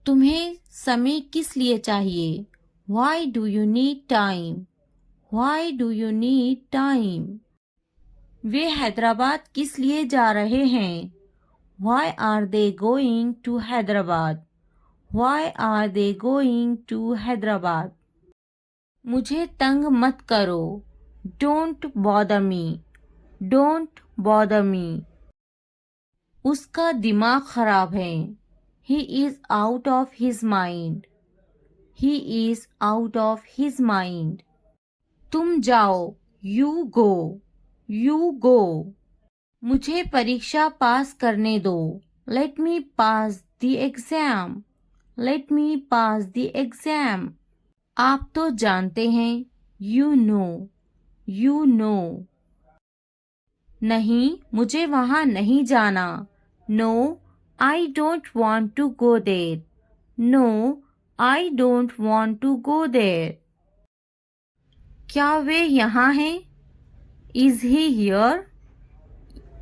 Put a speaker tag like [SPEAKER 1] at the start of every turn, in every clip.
[SPEAKER 1] तुम्हें समय किस लिए चाहिए? Why do you need time? Why do you need time? वे हैदराबाद किस लिए जा रहे हैं? Why are they going to Hyderabad? Why are they going to Hyderabad? मुझे तंग मत करो. Don't bother me. Don't bother me. उसका दिमाग खराब है. He is out of his mind. He is out of his mind. तुम जाओ. You go. You go. मुझे परीक्षा पास करने दो. Let me pass the exam. Let me pass the exam. आप तो जानते हैं. You know. You know. नहीं, मुझे वहाँ नहीं जाना. No, I don't want to go there. No, I don't want to go there. क्या वे यहाँ हैं? Is he here?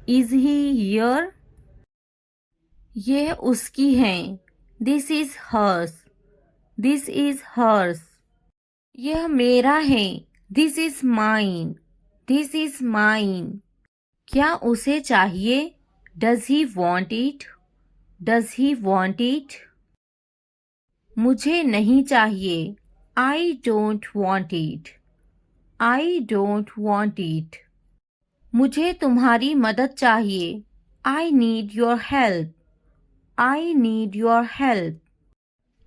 [SPEAKER 1] Is he here? यह उसकी है. This is hers. This is hers. यह मेरा है. This is mine. This is mine. क्या उसे चाहिए? Does he want it? Does he want it? मुझे नहीं चाहिए. I don't want it. I don't want it. मुझे तुम्हारी मदद चाहिए. I need your help. I need your help.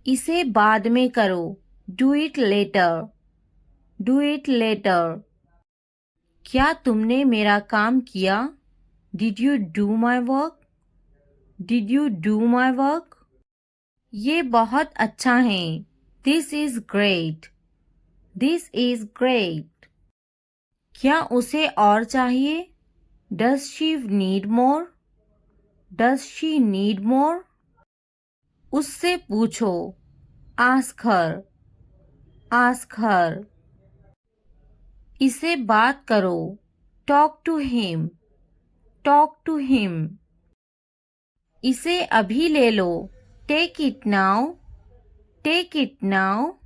[SPEAKER 1] इसे बाद में करो. Do it later. Do it later. क्या तुमने मेरा काम किया? Did you do my work? Did you do my work? ये बहुत अच्छा है. This is great. This is great. क्या उसे और चाहिए? Does she need more? Does she need more? उससे पूछो. Ask her. Ask her. इसे बात करो. Talk to him. Talk to him. इसे अभी ले लो. Take it now. Take it now.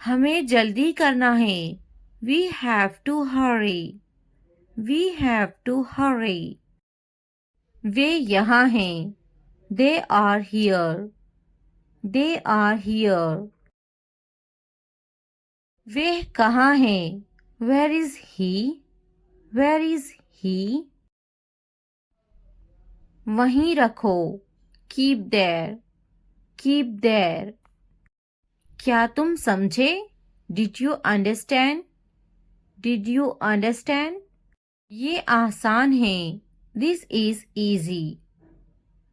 [SPEAKER 1] हमें जल्दी करना है. We have to hurry. We have to hurry. वे यहाँ हैं. They are here. They are here. वे कहाँ हैं? Where is he? Where is he? वहीं रखो. Keep there. Keep there. क्या तुम समझे? Did you understand? Did you understand? ये आसान है. This is easy.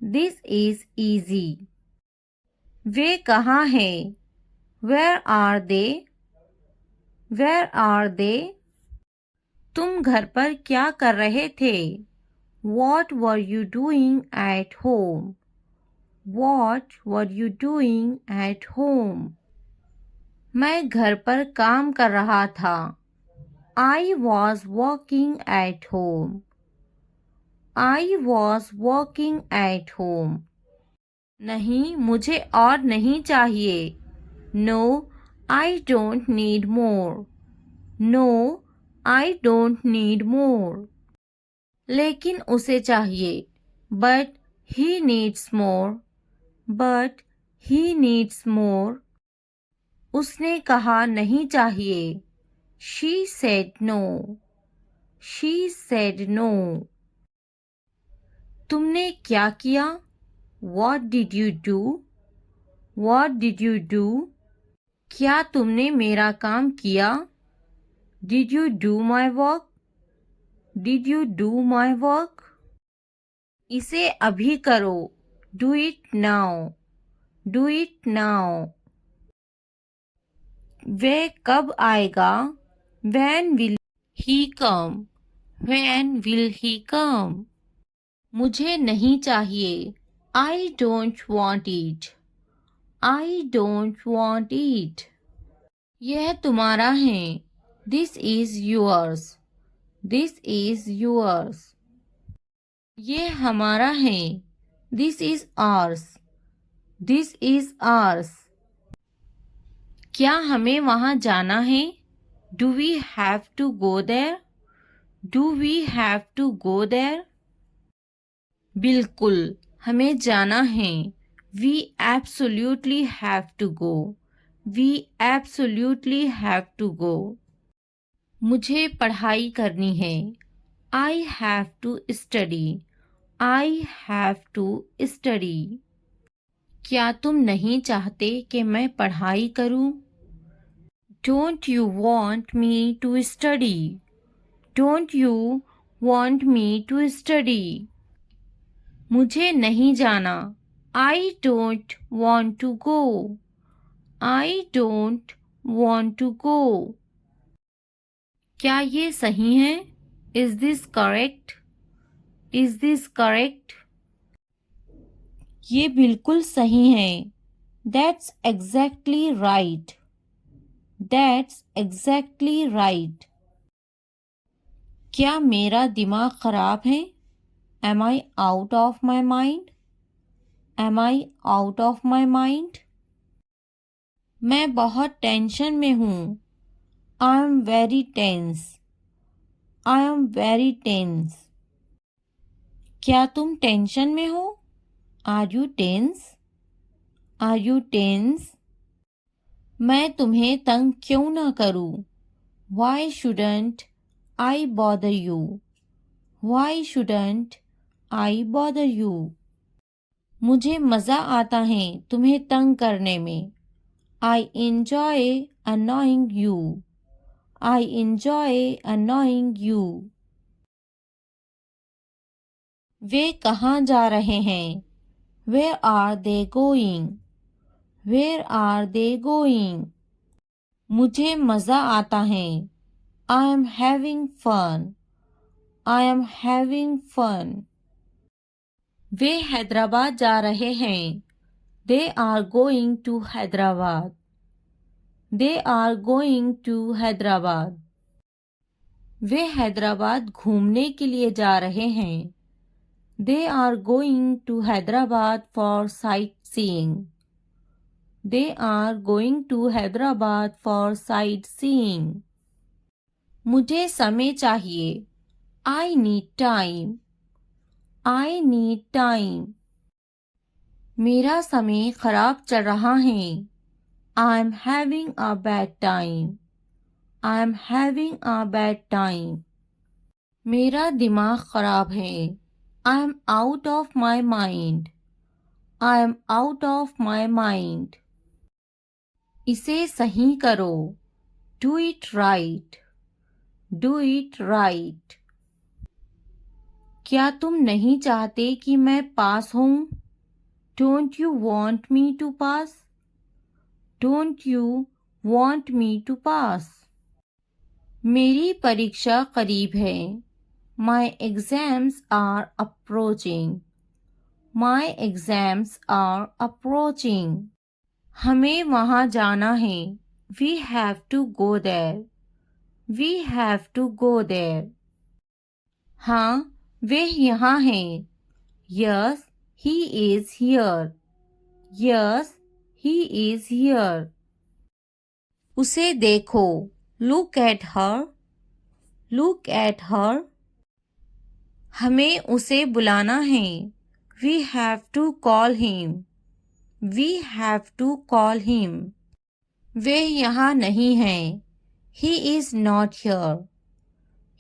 [SPEAKER 1] This is easy. वे कहाँ हैं? Where are they? Where are they? तुम घर पर क्या कर रहे थे? What were you doing at home? What were you doing at home? मैं घर पर काम कर रहा था. I was working at home. I was working at home. नहीं, मुझे और नहीं चाहिए. No, I don't need more. No, I don't need more. लेकिन उसे चाहिए. But he needs more. But he needs more. उसने कहा नहीं चाहिए. She said no. She said no. तुमने क्या किया? What did you do? What did you do? क्या तुमने मेरा काम किया? Did you do my work? Did you do my work? इसे अभी करो. Do it now. Do it now. वह कब आएगा? When will he come? When will he come? मुझे नहीं चाहिए. I don't want it. I don't want it. यह तुम्हारा है. This is yours. This is yours. ये हमारा है. This is ours. This is ours. क्या हमें वहाँ जाना है? Do we have to go there? Do we have to go there? बिल्कुल, हमें जाना है। We absolutely have to go. We absolutely have to go. मुझे पढ़ाई करनी है। I have to study. I have to study. क्या तुम नहीं चाहते कि मैं पढ़ाई करूं? Don't you want me to study? Don't you want me to study? मुझे नहीं जाना। I don't want to go. I don't want to go. क्या ये सही है? Is this correct? Is this correct? ये बिल्कुल सही है। That's exactly right. That's exactly right. क्या मेरा दिमाग खराब है? Am I out of my mind? Am I out of my mind? मैं बहुत टेंशन में हूँ। I am very tense. I am very tense. क्या तुम टेंशन में हो? Are you tense? Are you tense? मैं तुम्हें तंग क्यों ना करूँ? Why shouldn't I bother you? Why shouldn't I bother you? मुझे मज़ा आता है तुम्हें तंग करने में। I enjoy annoying you. I enjoy annoying you. वे कहाँ जा रहे हैं? Where are they going? Where are they going? मुझे मज़ा आता है। I am having fun. I am having fun. वे हैदराबाद जा रहे हैं। They are going to Hyderabad. They are going to Hyderabad. वे हैदराबाद घूमने के लिए जा रहे हैं। They are going to Hyderabad for sightseeing. They are going to Hyderabad for sightseeing. मुझे समय चाहिए। I need time. I need time. मेरा समय खराब चल रहा है। I am having a bad time. I am having a bad time. मेरा दिमाग खराब है। I am out of my mind. I am out of my mind. इसे सही करो। Do it right. Do it right. क्या तुम नहीं चाहते कि मैं पास हूँ? Don't you want me to pass? Don't you want me to pass? मेरी परीक्षा करीब है। My exams are approaching. My exams are approaching. हमें वहाँ जाना है। We have to go there. We have to go there. हाँ, वे यहाँ हैं। Yes, he is here. Yes, he is here. उसे देखो। Look at her. Look at her. हमें उसे बुलाना है। We have to call him. We have to call him. वे यहाँ नहीं हैं। He is not here.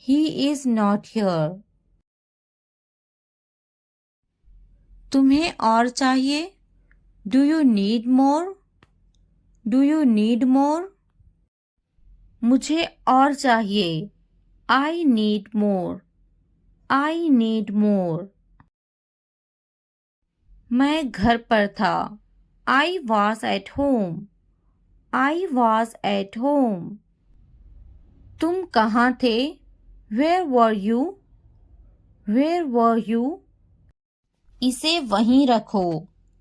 [SPEAKER 1] He is not here. तुम्हें और चाहिए? Do you need more? Do you need more? मुझे और चाहिए। I need more. I need more. मैं घर पर था। I was at home. I was at home. तुम कहाँ थे? Where were you? Where were you? इसे वहीं रखो।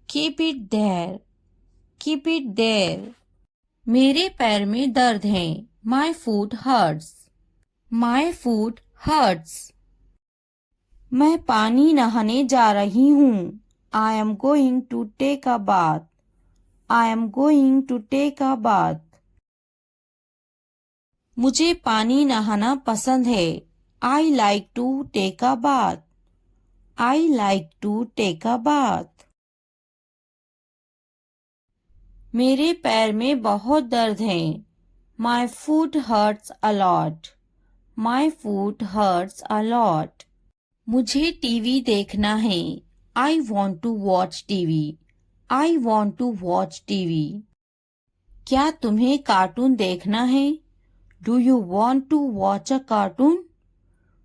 [SPEAKER 1] Keep it there. Keep it there. मेरे पैर में दर्द है। My foot hurts. My foot hurts. मैं पानी नहाने जा रही हूँ। I am going to take a bath. I am going to take a bath. मुझे पानी नहाना पसंद है. I like to take a bath. I like to take a bath. मेरे पैर में बहुत दर्द है. My foot hurts a lot. My foot hurts a lot. मुझे टीवी देखना है. I want to watch TV. I want to watch TV. क्या तुम्हें कार्टून देखना है? Do you want to watch a cartoon?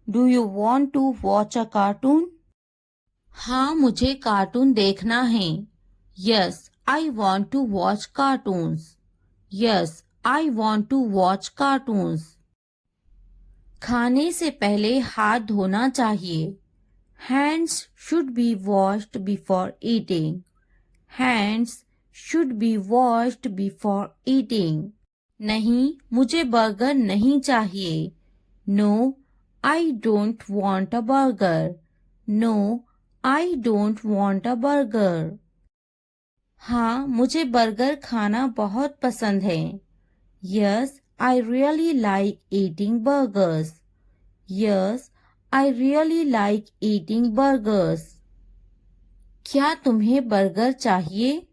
[SPEAKER 1] Do you want to watch a cartoon? हाँ, मुझे cartoon देखना है. Yes, I want to watch cartoons. Yes, I want to watch cartoons. खाने से पहले हाथ धोना चाहिए. Hands should be washed before eating. Hands should be washed before eating. नहीं, मुझे बर्गर नहीं चाहिए. No, I don't want a burger. No, I don't want a burger. हाँ, मुझे बर्गर खाना बहुत पसंद है. Yes, I really like eating burgers. Yes, I really like eating burgers. क्या तुम्हें बर्गर चाहिए?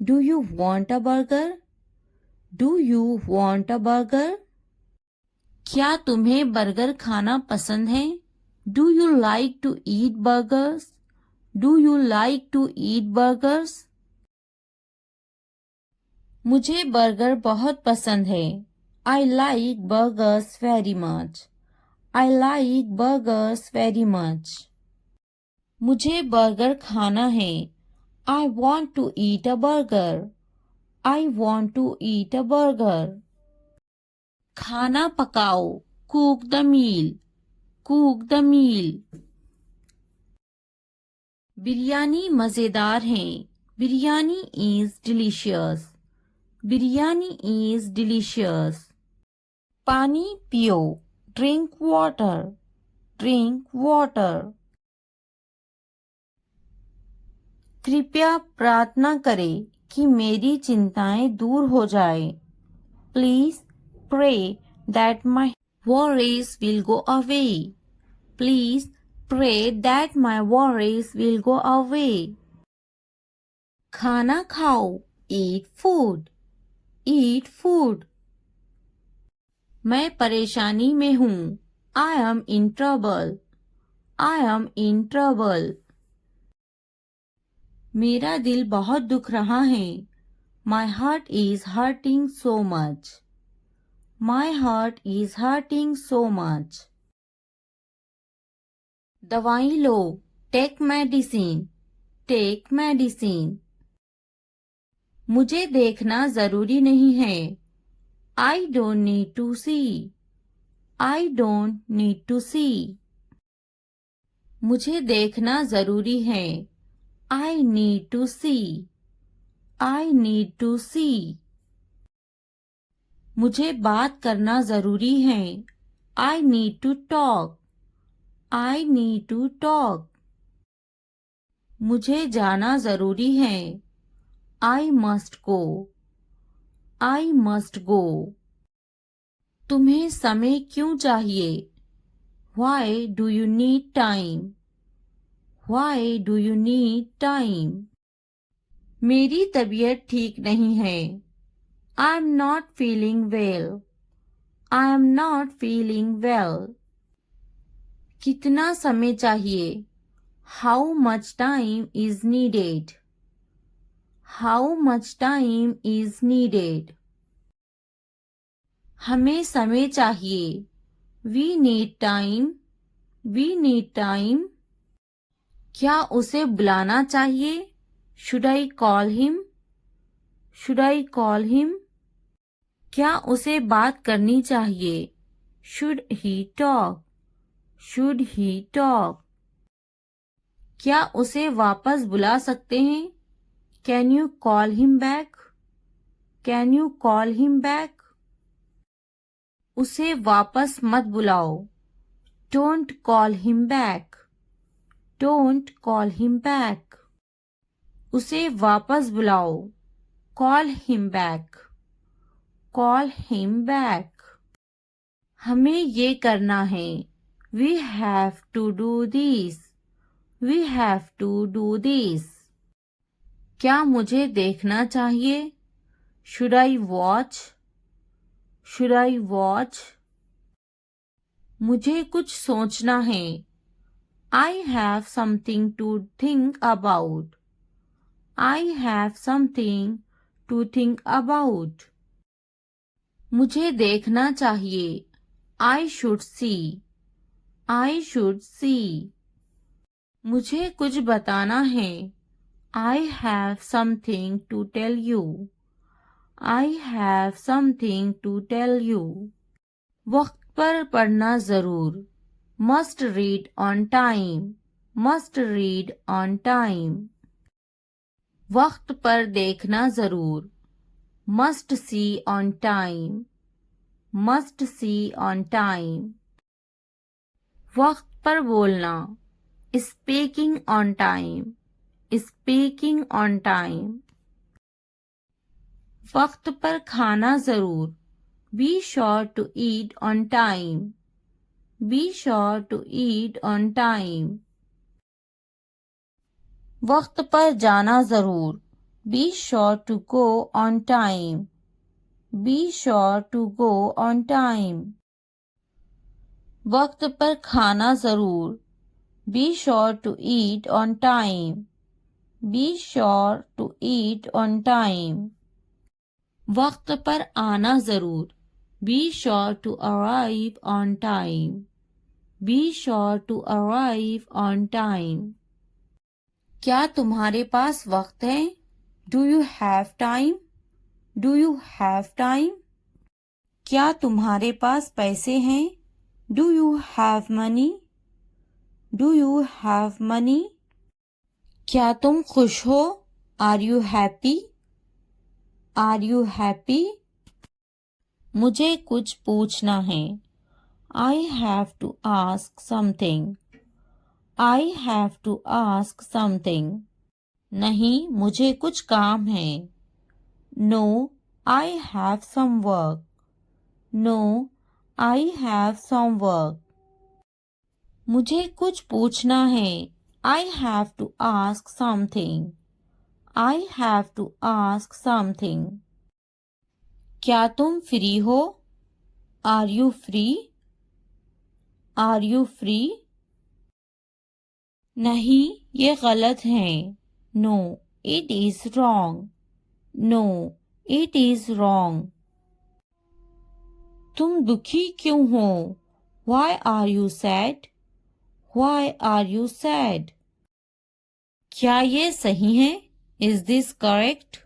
[SPEAKER 1] Do you want a burger? Do you want a burger? क्या तुम्हें बर्गर खाना पसंद है? Do you like to eat burgers? Do you like to eat burgers? मुझे burger बहुत पसंद है. I like burgers very much. I like burgers very much. मुझे बर्गर खाना है. I want to eat a burger. I want to eat a burger. खाना पकाओ. Cook the meal. Cook the meal. Biryani मज़ेदार है. Biryani is delicious. Biryani is delicious. पानी पियो. Drink water. Drink water. कृपया प्रार्थना करें कि मेरी चिंताएं दूर हो जाए. Please pray that my worries will go away. Please pray that my worries will go away. खाना खाओ. Eat food. Eat food. मैं परेशानी में हूँ. I am in trouble. I am in trouble. मेरा दिल बहुत दुख रहा है. My heart is hurting so much. My heart is hurting so much. दवाई लो. Take medicine. Take medicine. मुझे देखना जरूरी नहीं है. I don't need to see. I don't need to see. मुझे देखना जरूरी है. I need to see. I need to see. मुझे बात करना जरूरी है. I need to talk. I need to talk. मुझे जाना जरूरी है. I must go. I must go. तुम्हें समय क्यों चाहिए? Why do you need time? Why do you need time? मेरी तबीयत ठीक नहीं है. I am not feeling well. I am not feeling well. कितना समय चाहिए? How much time is needed? How much time is needed? हमें समय चाहिए. We need time. We need time. क्या उसे बुलाना चाहिए? Should I call him? Should I call him? क्या उसे बात करनी चाहिए? Should he talk? Should he talk? क्या उसे वापस बुला सकते हैं? Can you call him back? Can you call him back? उसे वापस मत बुलाओ. Don't call him back. Don't call him back. उसे वापस बुलाओ। Call him back. Call him back. हमें ये करना है। We have to do this. We have to do this. क्या मुझे देखना चाहिए? Should I watch? Should I watch? मुझे कुछ सोचना है। I have something to think about. I have something to think about. मुझे देखना चाहिए। I should see. I should see. मुझे कुछ बताना है। I have something to tell you. I have something to tell you. वक्त पर पढ़ना जरूर। Must read on time. Must read on time. वक्त पर देखना जरूर। Must see on time. Must see on time. वक्त पर बोलना। Speaking on time. Speaking on time. वक्त पर खाना जरूर। Be sure to eat on time. Be sure to eat on time. वक्त पर जाना जरूर। Be sure to go on time. Be sure to go on time. वक्त पर खाना जरूर। Be sure to eat on time. Be sure to eat on time. वक्त पर आना जरूर। Be sure to arrive on time. Be sure to arrive on time. क्या तुम्हारे पास वक्त है? Do you have time? Do you have time? क्या तुम्हारे पास पैसे हैं? Do you have money? Do you have money? क्या तुम खुश हो? Are you happy? Are you happy? मुझे कुछ पूछना है। I have to ask something. I have to ask something. नहीं, मुझे कुछ काम है। No, I have some work. No, I have some work. मुझे कुछ पूछना है। I have to ask something. I have to ask something. क्या तुम फ्री हो? Are you free? Are you free? नहीं, ये गलत है। No, it is wrong. No, it is wrong. तुम दुखी क्यों हो? Why are you sad? Why are you sad? क्या ये सही है? Is this correct?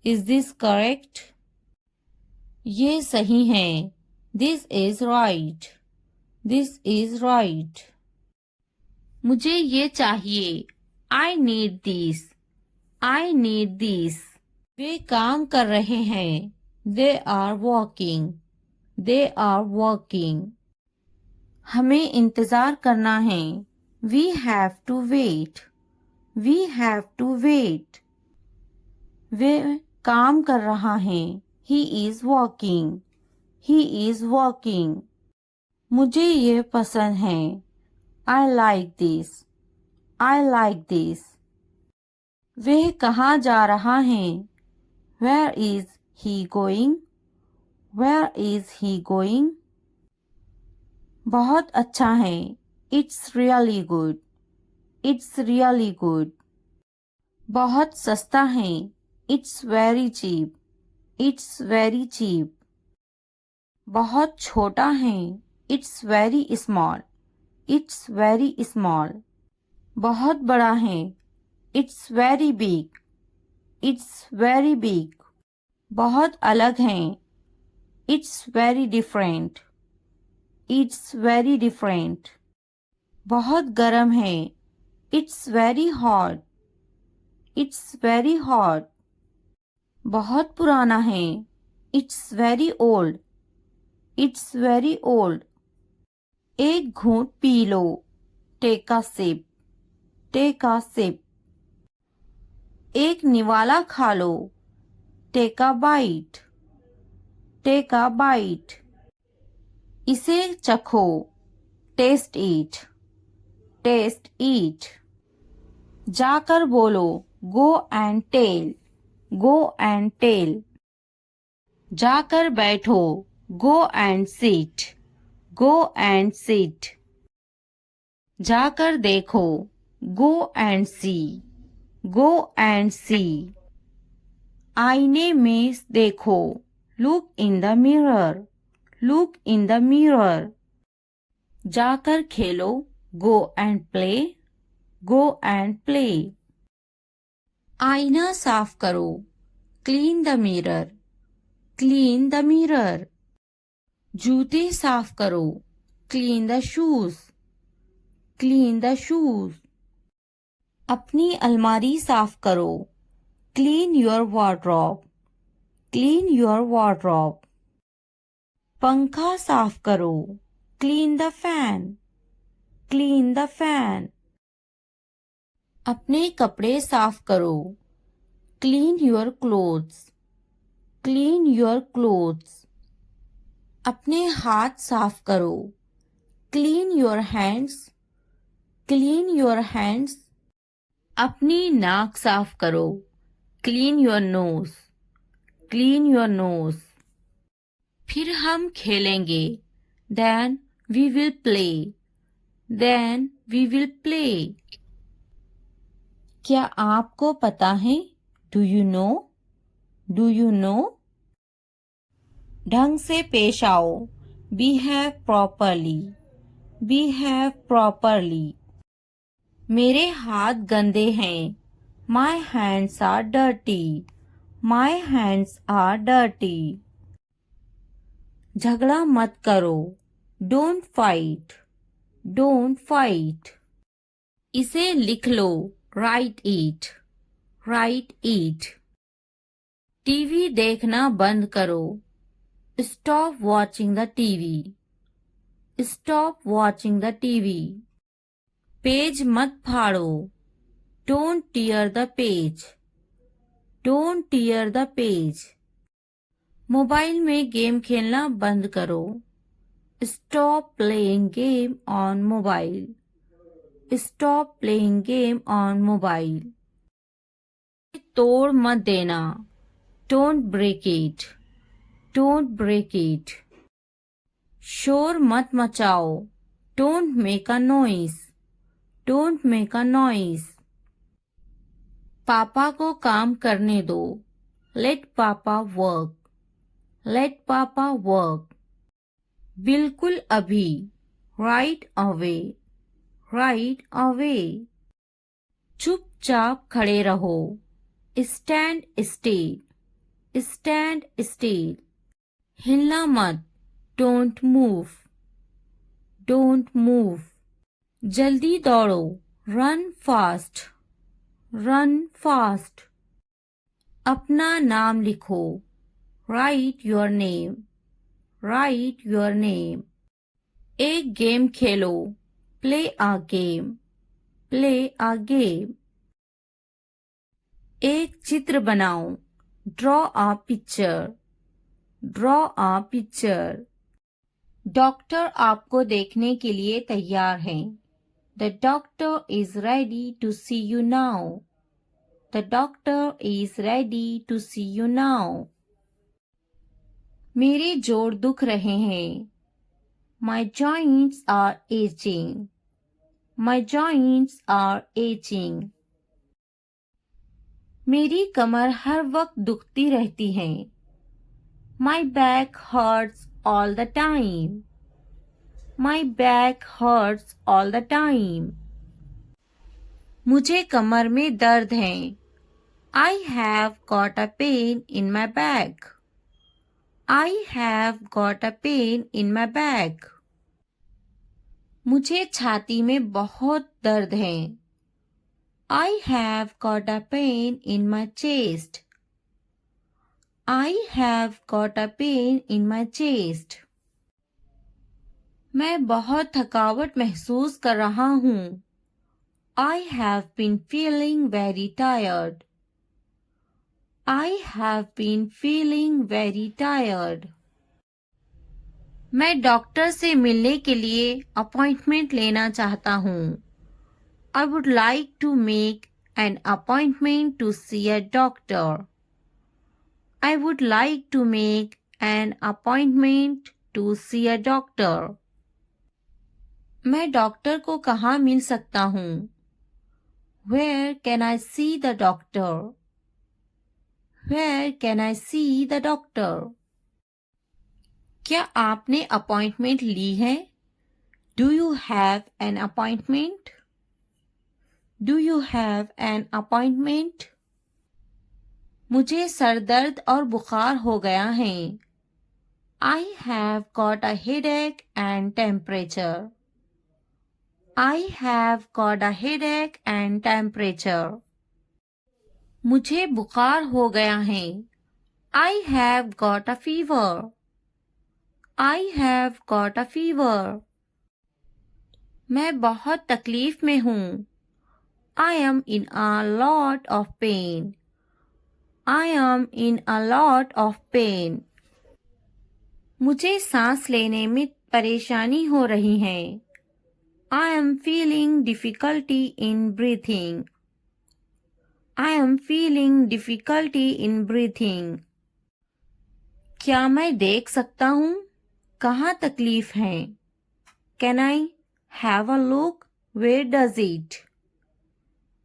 [SPEAKER 1] Is this correct? ये सही है। This is right. This is right. मुझे ये चाहिए। I need this. I need this. वे काम कर रहे हैं। They are working. They are working. हमें इंतजार करना है। We have to wait. We have to wait. वे काम कर रहा है। He is working. He is working. मुझे ये पसंद है। I like this. I like this. वह कहाँ जा रहा है? Where is he going? Where is he going? बहुत अच्छा है। It's really good. It's really good. बहुत सस्ता है। It's very cheap. It's very cheap. बहुत छोटा है। It's very small. It's very small. बहुत बड़ा है। It's very big. It's very big. बहुत अलग है। It's very different. It's very different. बहुत गर्म है। It's very hot. It's very hot. बहुत पुराना है। It's very old. It's very old. एक घूंट पी लो। Take a sip. Take a sip. एक निवाला खा लो। Take a bite. Take a bite. इसे चखो। Taste it. Taste it. जाकर बोलो। Go and tell. Go and tell. जाकर बैठो। Go and sit. Go and sit. जाकर देखो। Go and see. Go and see. आईने में देखो। Look in the mirror. Look in the mirror. जाकर खेलो। Go and play. Go and play. आईना साफ करो। Clean the mirror. Clean the mirror. जूते साफ करो। Clean the shoes. Clean the shoes. अपनी अलमारी साफ करो। Clean your wardrobe. Clean your wardrobe. पंखा साफ करो। Clean the fan. Clean the fan. अपने कपड़े साफ करो। Clean your clothes. Clean your clothes. अपने हाथ साफ करो। Clean your hands. Clean your hands. अपनी नाक साफ करो। Clean your nose. Clean your nose. फिर हम खेलेंगे। Then we will play. Then we will play. क्या आपको पता है? Do you know? Do you know? ढंग से पेश आओ। Behave properly. Behave properly. मेरे हाथ गंदे हैं। My hands are dirty. My hands are dirty. झगड़ा मत करो। Don't fight. Don't fight. इसे लिख लो। Write it. Write it. TV देखना बंद करो। Stop watching the TV. Stop watching the TV. Page मत फाड़ो। Don't tear the page. Don't tear the page. Mobile में गेम खेलना बंद करो। Stop playing game on mobile. Stop playing game on mobile. तोड़ मत देना। Don't break it. Don't break it. शोर मत मचाओ। Don't make a noise. Don't make a noise. पापा को काम करने दो। लेट पापा वर्क। लेट पापा वर्क। बिल्कुल अभी। Right away. Right away. चुपचाप खड़े रहो। Stand still. Stand still. हिलना मत। Don't move. Don't move. जल्दी दौड़ो। Run fast. Run fast. अपना नाम लिखो। Right your name. Right your name. एक game Khelo. Play a game. Play a game. एक चित्र बनाओ। Draw a picture. Draw a picture. Doctor आपको देखने के लिए तैयार हैं। The doctor is ready to see you now. The doctor is ready to see you now. मेरे जोड़ दुख रहे हैं। My joints are aching. My joints are aching. मेरी कमर हर वक्त दुखती रहती है। My back hurts all the time. My back hurts all the time. मुझे कमर में दर्द है। I have got a pain in my back. I have got a pain in my back. मुझे छाती में बहुत दर्द है। I have got a pain in my chest. I have got a pain in my chest. मैं बहुत थकावट महसूस कर रहा हूँ। I have been feeling very tired. I have been feeling very tired. मैं डॉक्टर से मिलने के लिए अपॉइंटमेंट लेना चाहता हूँ. I would like to make an appointment to see a doctor. I would like to make an appointment to see a doctor. मैं doctor को कहाँ मिल सकता हूँ? Where can I see the doctor? Where can I see the doctor? क्या आपने appointment ली है? Do you have an appointment? Do you have an appointment? मुझे sir दर्द और बुखार हो गया है. I have got a headache and temperature. I have got a headache and temperature. मुझे बुखार हो गया है. I have got a fever. I have got a fever. मैं बहुत तकलीफ में हूँ. I am in a lot of pain. I am in a lot of pain. मुझे सांस लेने में परेशानी हो रही है. I am feeling difficulty in breathing. I am feeling difficulty in breathing. क्या मैं देख सकता हूँ? कहाँ तकलीफ है? Can I have a look? Where does it?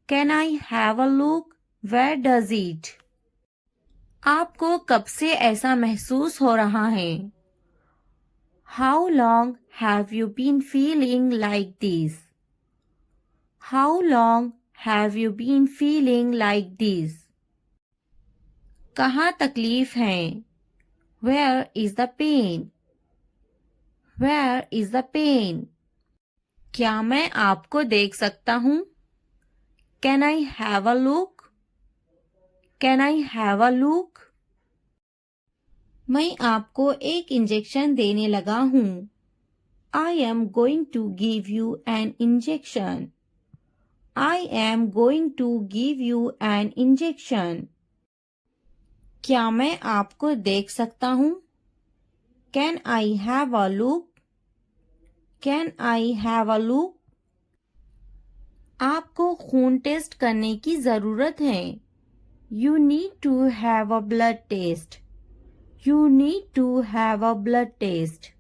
[SPEAKER 1] Can I have a look? Where does it? आपको कब से ऐसा महसूस हो रहा है? How long have you been feeling like this? How long have you been feeling like this? कहाँ तकलीफ है? Where is the pain? Where is the pain? क्या मैं आपको देख सकता हूँ? Can I have a look? Can I have a look? मैं आपको एक इंजेक्शन देने लगा हूँ. I am going to give you an injection. I am going to give you an injection. क्या मैं आपको देख सकता हूँ? Can I have a look? Can I have a look? आपको खून टेस्ट करने की ज़रूरत है. You need to have a blood test. You need to have a blood test.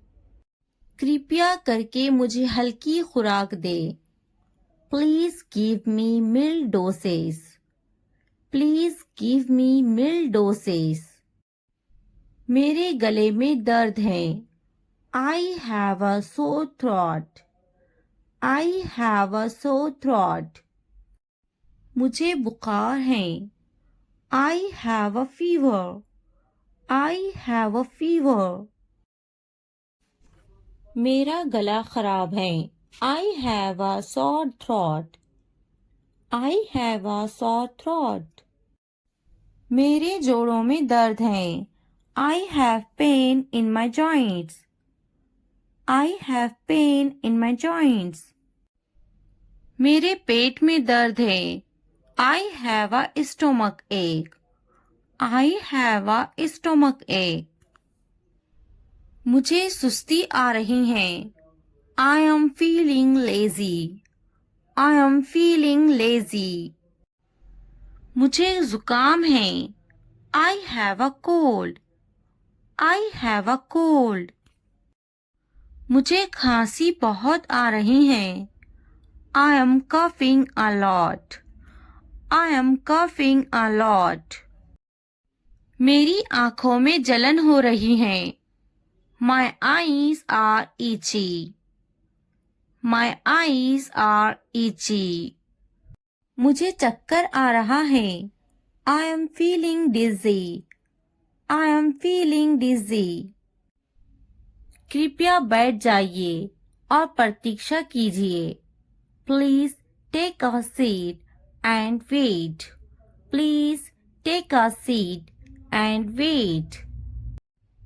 [SPEAKER 1] कृपया करके मुझे हल्की खुराक दे. Please give me mild doses. Please give me mild doses. मेरे गले में दर्द है. I have a sore throat. I have a sore throat. मुझे बुखार है. I have a fever. I have a fever. मेरा गला खराब है. I have a sore throat. I have a sore throat. मेरे जोड़ों में दर्द है. I have pain in my joints. I have pain in my joints. मेरे पेट में दर्द है. I have a stomach ache. I have a stomach ache. मुझे सुस्ती आ रही है. I am feeling lazy. I am feeling lazy. मुझे जुकाम है. I have a cold. I have a cold. मुझे खांसी बहुत आ रही है. I am coughing a lot. I am coughing a lot. मेरी आँखों में जलन हो रही है. My eyes are itchy. My eyes are itchy. मुझे चक्कर आ रहा है. I am feeling dizzy. I am feeling dizzy. कृपया बैठ जाइए और प्रतीक्षा कीजिए. Please take a seat and wait. Please take a seat and wait.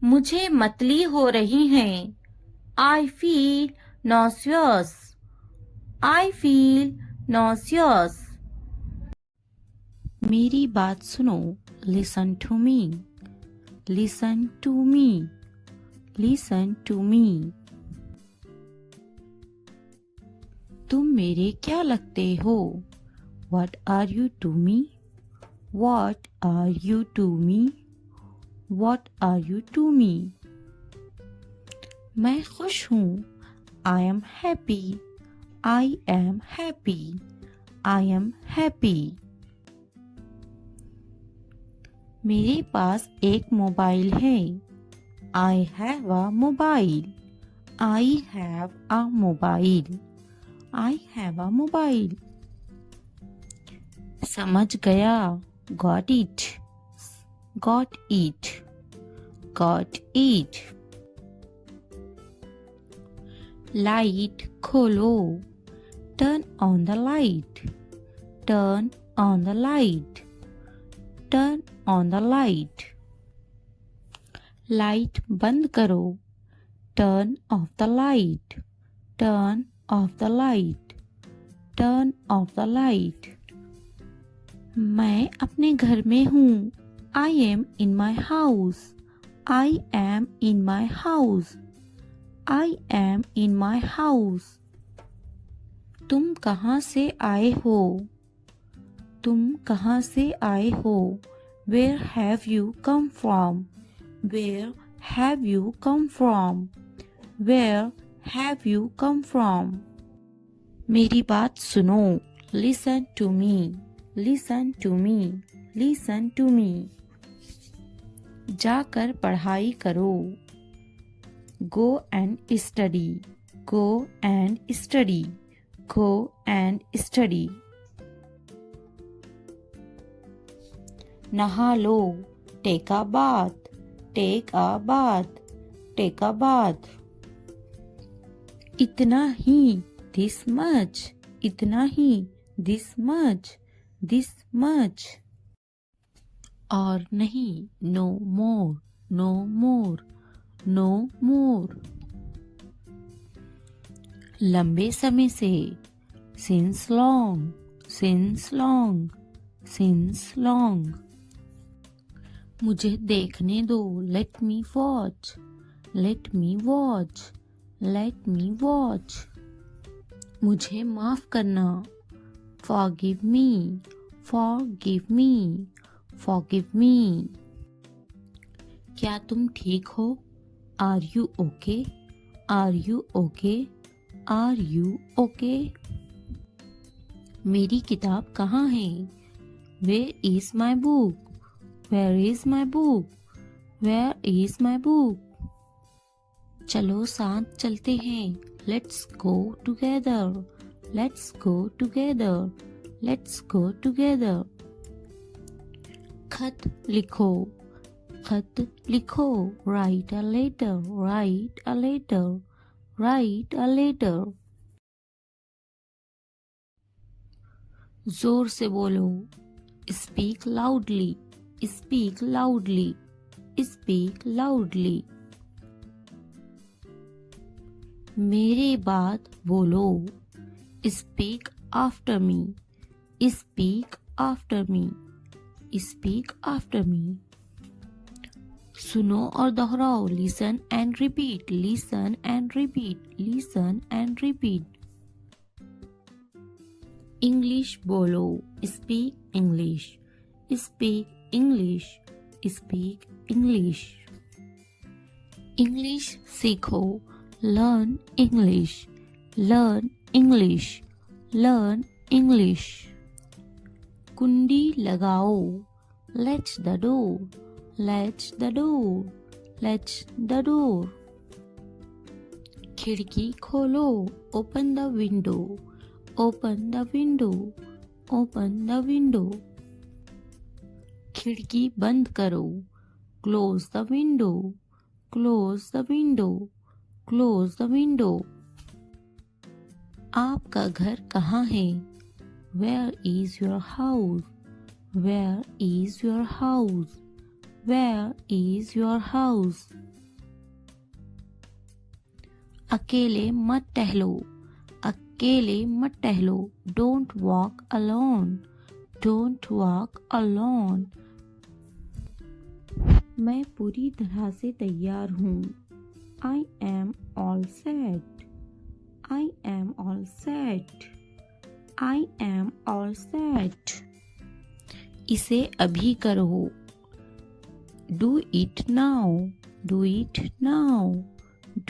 [SPEAKER 1] मुझे मतली हो रही है. I feel nauseous. I feel nauseous. मेरी बात सुनो. listen to me. Listen to me. Listen to me. तुम मेरे क्या लगते हो? What are you to me? What are you to me? What are you to me? मैं खुश हूँ. I am happy. I am happy. I am happy. मेरे पास एक मोबाइल है. I have a mobile. I have a mobile. I have a mobile. समझ गया. Got it. Got it. Got it. Light खोलो. Turn on the light. Turn on the light. Turn on the light. Light बंद करो. Turn off the light. Turn off the light. Turn off the light. मैं अपने घर में हूँ. I am in my house. I am in my house. I am in my house. तुम कहाँ से आए हो? तुम कहाँ से आए हो? Where have you come from? Where have you come from? Where have you come from? मेरी बात सुनो. Listen to me. Listen to me. Listen to me. जाकर पढ़ाई करो. Go and study. Go and study. Go and study. नहा लो. Take a bath. Take a bath. Take a bath. इतना ही. This much. इतना ही. This much. This much. और नहीं. No more. No more. No more. लंबे समय से. Since long. Since long. Since long. मुझे देखने दो. Let me watch. Let me watch. Let me watch. मुझे माफ करना. Forgive me. Forgive me. Forgive me. क्या तुम ठीक हो? Are you okay? Are you okay? Are you okay? मेरी किताब कहाँ है? Where is my book? Where is my book? Where is my book? चलो साथ चलते हैं. Let's go together. Let's go together. Let's go together. खत लिखो. खत लिखो. Write a letter. Write a letter. Write a letter. जोर से बोलो. Speak loudly. Speak loudly. Speak loudly. मेरे बाद बोलो. Speak after me. Speak after me. Speak after me. सुनो और दोहराओ. Listen and repeat. Listen and repeat. Listen and repeat. English बोलो. Speak English. Speak English. Speak English. English सीखो. Learn English. Learn English. Learn English. कुंडी लगाओ. Latch the door. Latch the door. Latch the door. खिड़की खोलो. Open the window. Open the window. Open the window. खिड़की बंद करो. Close the window. Close the window. Close the window. आपका घर कहाँ है? Where is your house? Where is your house? Where is your house? अकेले मत टहलो. अकेले मत टहलो. Don't walk alone. Don't walk alone. मैं पूरी तरह से तैयार हूँ। I am all set. I am all set. I am all set. इसे अभी करो। Do it now. Do it now.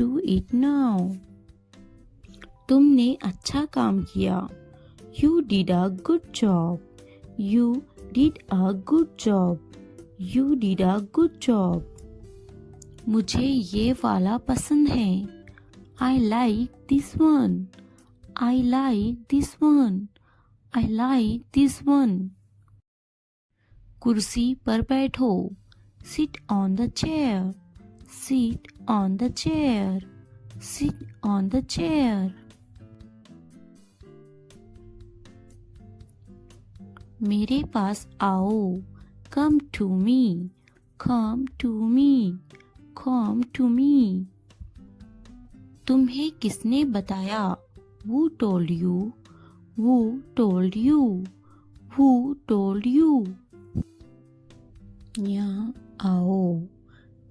[SPEAKER 1] Do it now. तुमने अच्छा काम किया। You did a good job. You did a good job. You did a good job. मुझे ये वाला पसंद है। I like this one. I like this one. I like this one. कुर्सी पर बैठो। Sit on the chair. Sit on the chair. Sit on the chair. मेरे पास आओ। Come to me. Come to me. Come to me. तुम्हें किसने बताया? Who told you? Who told you? Who told you? यहाँ आओ।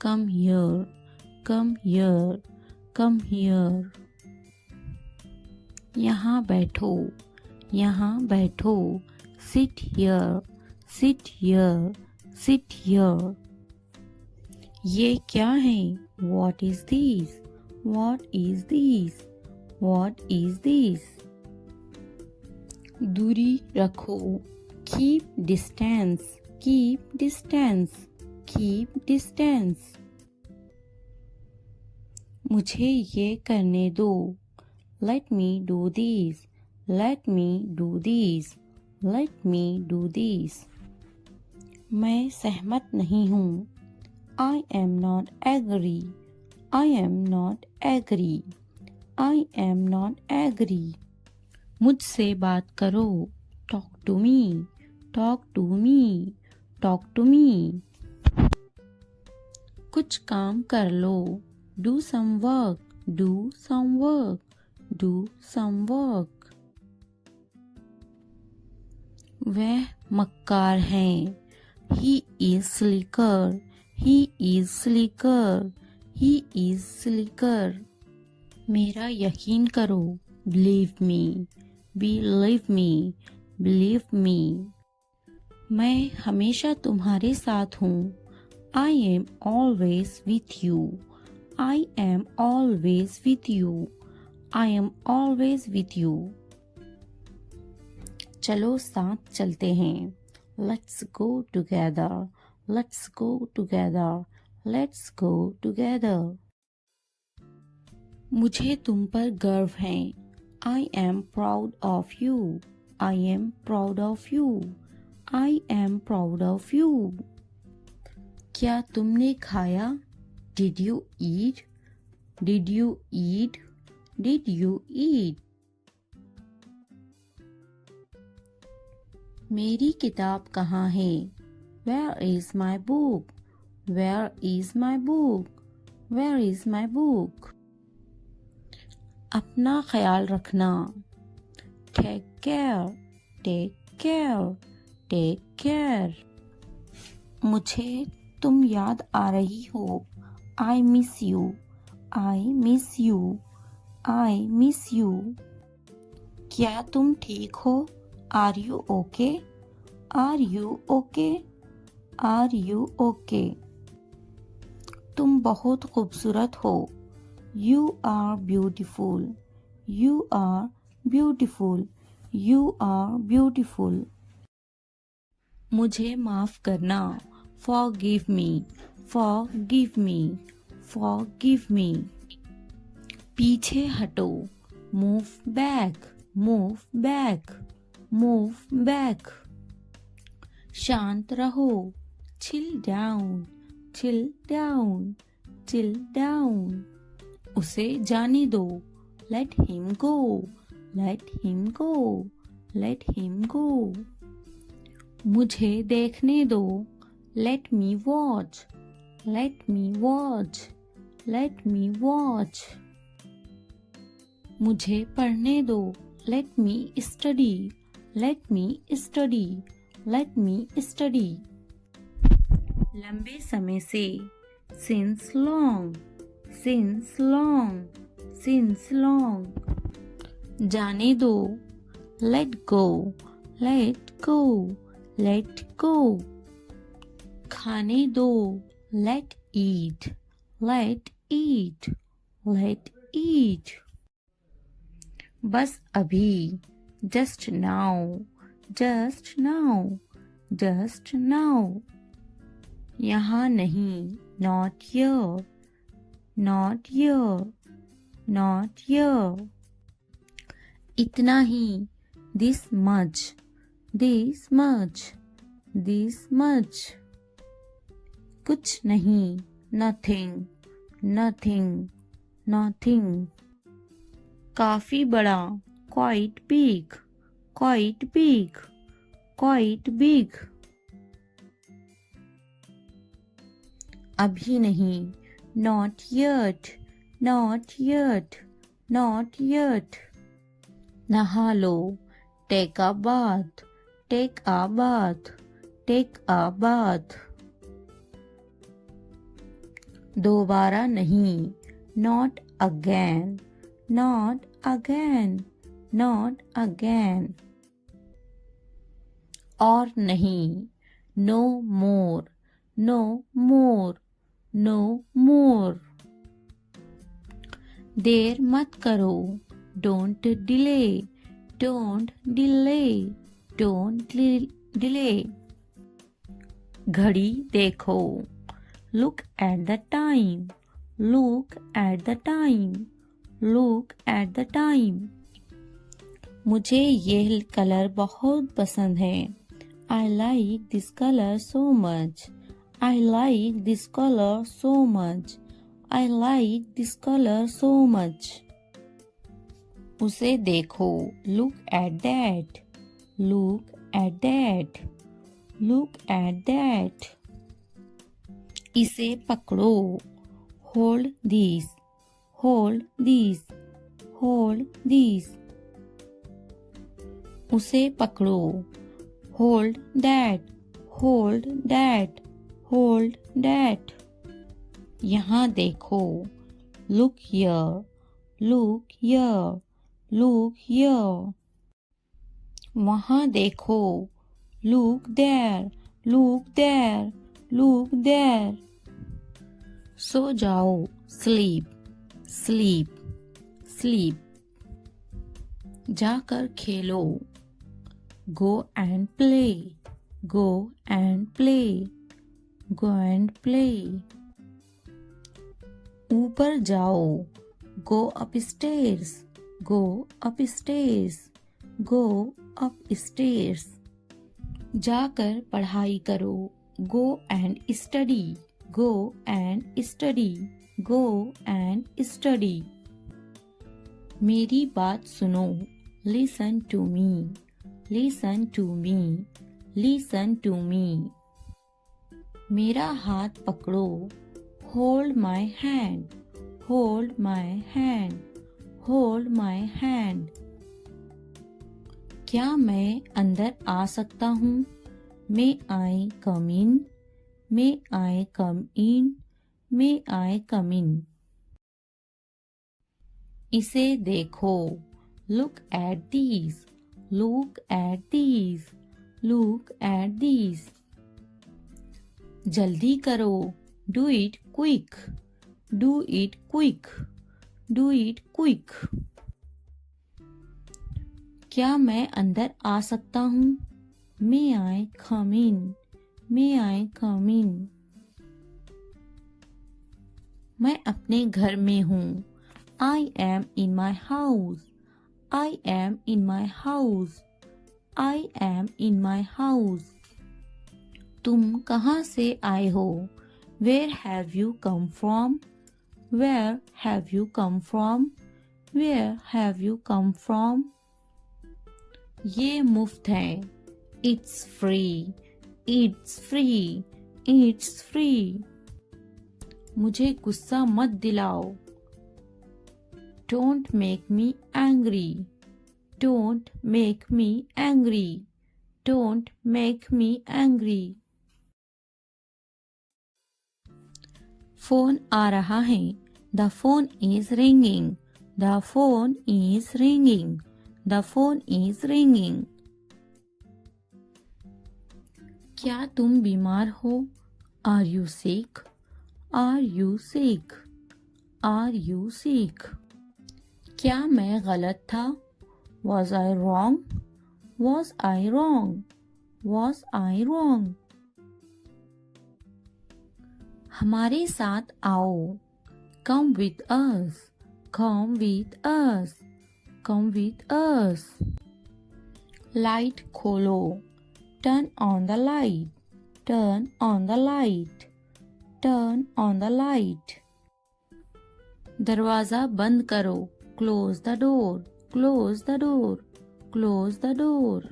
[SPEAKER 1] Come here. Come here. Come here. यहाँ बैठो। यहाँ बैठो। Sit here. Sit here. Sit here. ये क्या है? What is this? What is this? What is this? दूरी रखो। Keep distance. Keep distance. Keep distance. मुझे ये करने दो। Let me do this. Let me do this. Let me do this. मैं सहमत नहीं हूँ। I am not agree. I am not agree. I am not agree. मुझसे बात करो। Talk to me. Talk to me. Talk to me. कुछ काम कर लो। Do some work. Do some work. Do some work. वह मक्कार हैं। He is slicker. He is slicker. He is slicker. मेरा यकीन करो। Believe me. Believe me. Believe me. मैं हमेशा तुम्हारे साथ हूँ। I am always with you. I am always with you. I am always with you. चलो साथ चलते हैं। Let's go together. Let's go together. Let's go together. मुझे तुम पर गर्व है। I am proud of you. I am proud of you. I am proud of you. क्या तुमने खाया? Did you eat? Did you eat? Did you eat? मेरी किताब कहाँ है? Where is my book? Where is my book? Where is my book? अपना ख्याल रखना। Take care. Take care. Take care. मुझे तुम याद आ रही हो। I miss you. I miss you. I miss you. क्या तुम ठीक हो? Are you okay? Are you okay? Are you okay? तुम बहुत खूबसूरत हो। You are beautiful. You are beautiful. You are beautiful. मुझे माफ करना। Forgive me. Forgive me. Forgive me. पीछे हटो। Move back. Move back. Move back. शांत रहो। Chill down. Chill down. Chill down. उसे जाने दो। Let him go. Let him go. Let him go. मुझे देखने दो। Let me watch. Let me watch. Let me watch. मुझे पढ़ने दो। Let me study. Let me study. Let me study. लंबे समय से, since long, since long, since long. जाने दो, let go, let go, let go. खाने दो, let eat, let eat, let eat. बस अभी, just now, just now, just now. यहाँ नहीं, not here, not here, not here. इतना ही, this much, this much, this much. कुछ नहीं, nothing, nothing, nothing. काफी बड़ा, quite big, quite big, quite big. अभी नहीं, not yet, not yet, not yet. नहा लो, take a bath, take a bath, take a bath. दोबारा नहीं, not again, not again, not again. और नहीं, no more, no more, no more. देर मत करो, don't delay, don't delay, don't delay. घड़ी देखो, look at the time, look at the time, look at the time. मुझे यह कलर बहुत पसंद है. I like this color so much. I like this color so much. I like this color so much. उसे देखो, look at that, look at that, look at that. इसे पकड़ो, hold this, hold this, hold this. उसे पकड़ो, hold that, hold that, hold that. यहाँ देखो, look here, look here, look here. वहाँ देखो, look there, look there, look there. सो जाओ, sleep, sleep, sleep. जाकर खेलो, go and play, go and play, go and play. ऊपर जाओ, go upstairs, go upstairs, go upstairs. जाकर पढ़ाई करो, go and study, go and study, go and study. मेरी बात सुनो, listen to me, listen to me, listen to me. मेरा हाथ पकड़ो, hold my hand, hold my hand, hold my hand. क्या मैं अंदर आ सकता हूँ? May I come in? May I come in? May I come in? इसे देखो, look at these, look at these, look at these. जल्दी करो, do it quick, do it quick, do it quick. क्या मैं अंदर आ सकता हूँ? May I come in? May I come in? मैं अपने घर में हूँ. I am in my house. I am in my house. I am in my house. तुम कहाँ से आए हो? Where have you come from? Where have you come from? Where have you come from? ये मुफ्त है. It's free. It's free. It's free. मुझे गुस्सा मत दिलाओ. Don't make me angry. Don't make me angry. Don't make me angry. Phone आ रहा है। The phone is ringing. The phone is ringing. The phone is ringing. क्या तुम बीमार हो? Are you sick? Are you sick? Are you sick? क्या मैं गलत था? Was I wrong? Was I wrong? Was I wrong? हमारे साथ आओ। Come with us. Come with us. Come with us. Light खोलो। Turn on the light. Turn on the light. Turn on the light. दरवाजा बंद करो। Close the door. Close the door. Close the door.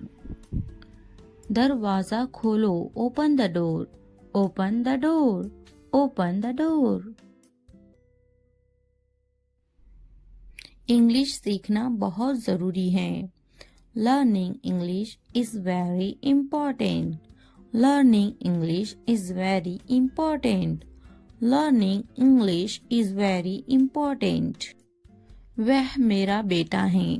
[SPEAKER 1] दरवाजा खोलो। Open the door. Open the door. Open the door. English सीखना बहुत ज़रूरी है। Learning English is very important. Learning English is very important. Learning English is very important. वह मेरा बेटा है।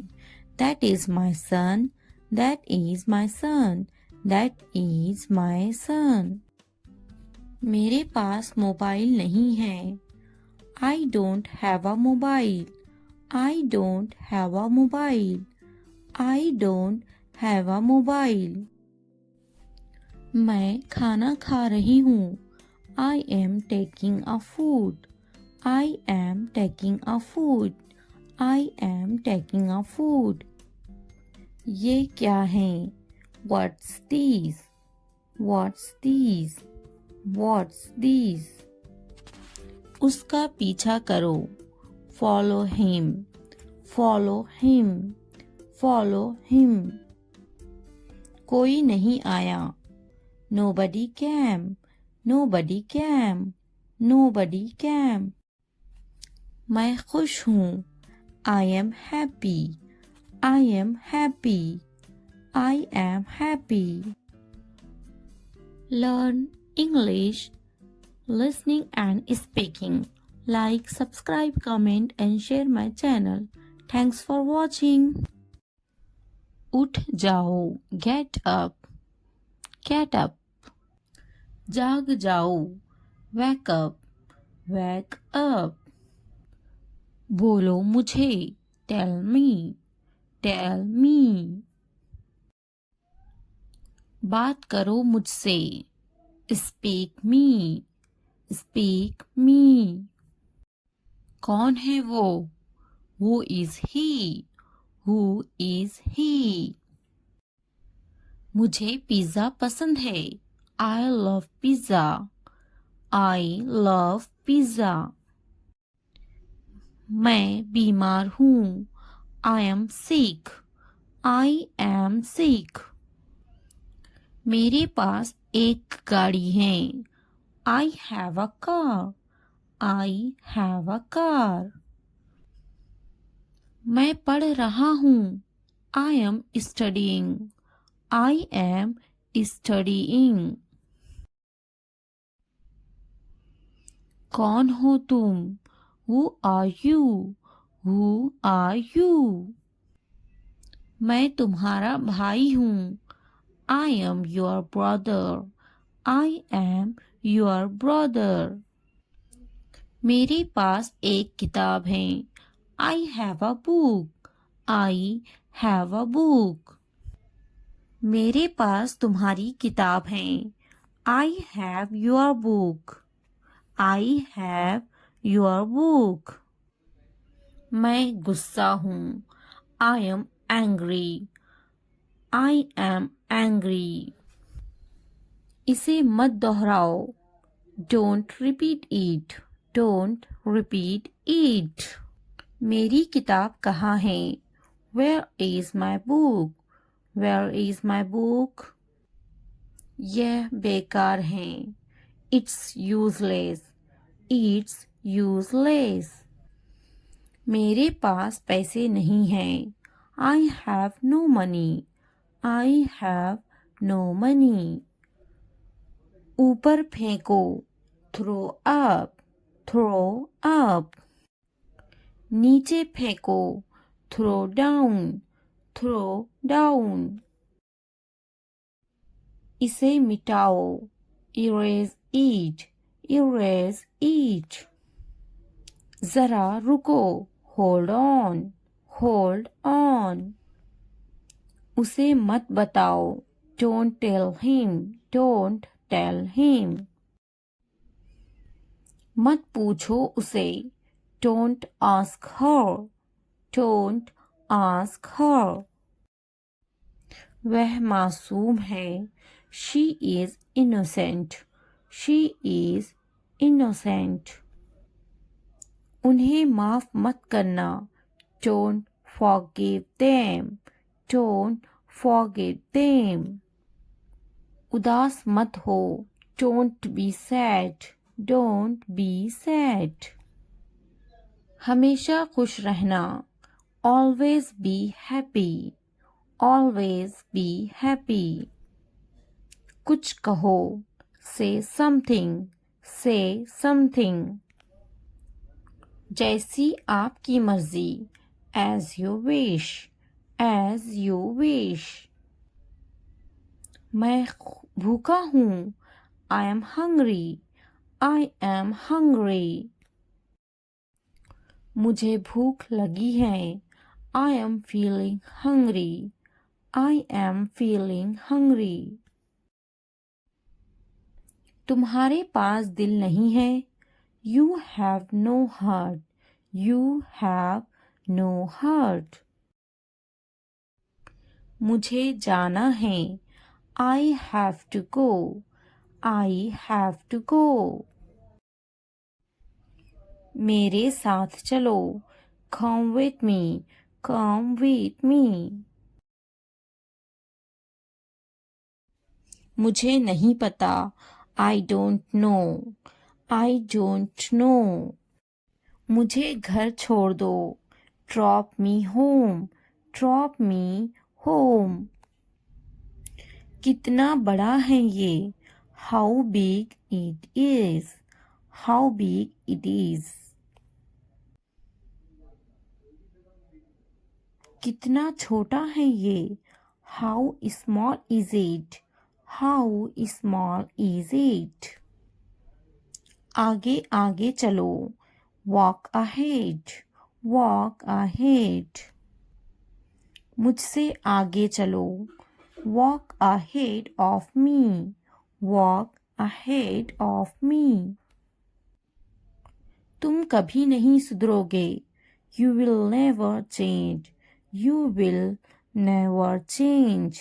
[SPEAKER 1] That is my son. That is my son. That is my son. मेरे पास मोबाइल नहीं है। I don't have a mobile. I don't have a mobile. I don't have a mobile. मैं खाना खा रही हूँ। I am taking a food. I am taking a food. I am taking a food. ये क्या है? What's this? What's this? What's this? उसका पीछा करो। Follow him. Follow him. Follow him. कोई नहीं आया। Nobody came. Nobody came. Nobody came. मैं खुश हूँ। I am happy. I am happy. I am happy. Learn English listening and speaking. Like, subscribe, comment and share my channel. Thanks for watching. उठ जाओ. Get up. Get up. जाग जाओ. Wake up. Wake up. बोलो मुझे. Tell me. Tell me. बात करो मुझसे. Speak me. Speak me. कौन है वो? Who is he? Who is he? मुझे पिज़्ज़ा पसंद है. I love pizza. I love pizza. मैं बीमार हूँ. I am sick. I am sick. मेरे पास एक गाड़ी है. I have a car. I have a car. मैं पढ़ रहा हूँ. I am studying. I am studying. कौन हो तुम? Who are you? Who are you? मैं तुम्हारा भाई हूँ. I am your brother. I am your brother. मेरे पास एक किताब है. I have a book. I have a book. मेरे पास तुम्हारी किताब है. I have your book. I have your book. मैं गुस्सा हूँ. I am angry. I am angry. इसे मत दोहराओ. Don't repeat it. Don't repeat it. मेरी किताब कहाँ है? Where is my book? Where is my book? यह बेकार है. It's useless. It's useless. मेरे पास पैसे नहीं हैं. I have no money. I have no money. ऊपर फेंको. Throw up. throw up. नीचे फेंको, throw down, throw down. इसे मिटाओ, erase it, erase it. जरा रुको, hold on, hold on. उसे मत बताओ, don't tell him, don't tell him. मत पूछो उसे, don't ask her, don't ask her. वह मासूम है, she is innocent, she is innocent. उन्हें माफ मत करना, don't forgive them, don't forgive them. उदास मत हो, don't be sad, don't be sad. हमेशा खुश रहना, always be happy, always be happy. कुछ कहो, say something, say something. जैसी आपकी मर्जी, as you wish, as you wish. मैं भूखा हूँ, I am hungry, I am hungry. मुझे भूख लगी है, I am feeling hungry, I am feeling hungry. तुम्हारे पास दिल नहीं है, you have no heart, you have no heart. मुझे जाना है, I have to go, I have to go. मेरे साथ चलो, come with me, come with me. मुझे नहीं पता, I don't know, I don't know. मुझे घर छोड़ दो, drop me home, drop me home. कितना बड़ा है ये, how big it is, how big it is. कितना छोटा है ये, how small is it, how small is it. आगे आगे चलो, walk ahead, walk ahead. मुझसे आगे चलो, walk ahead of me, walk ahead of me. तुम कभी नहीं सुधरोगे, you will never change, you will never change.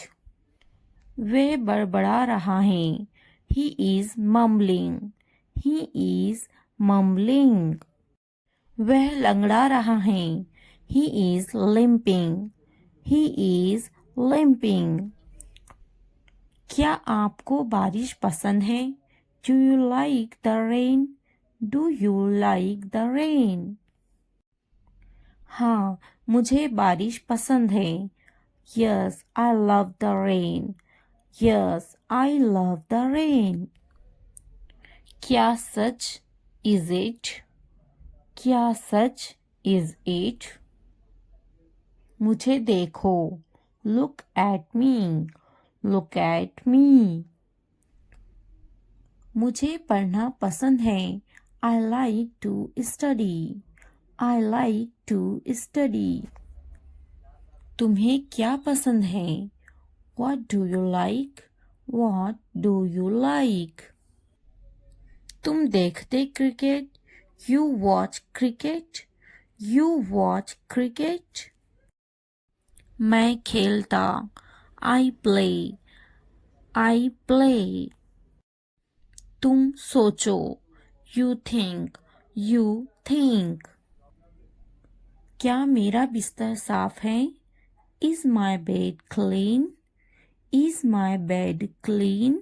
[SPEAKER 1] वह बड़बड़ा रहा है, he is mumbling, he is mumbling. वह लंगड़ा रहा है, he is limping, he is limping. क्या आपको बारिश पसंद है, do you like the rain, do you like the rain. हाँ, मुझे बारिश पसंद है, yes, I love the rain, yes, I love the rain. क्या सच, is it, क्या सच, is it. मुझे देखो, look at me, look at me. मुझे पढ़ना पसंद है, I like to study, I like to study. तुम्हें क्या पसंद है, what do you like, what do you like. तुम देखते cricket, you watch cricket, you watch cricket. मैं खेलता, I play, I play. तुम सोचो, you think, you think. क्या मेरा बिस्तर साफ है, is my bed clean, is my bed clean.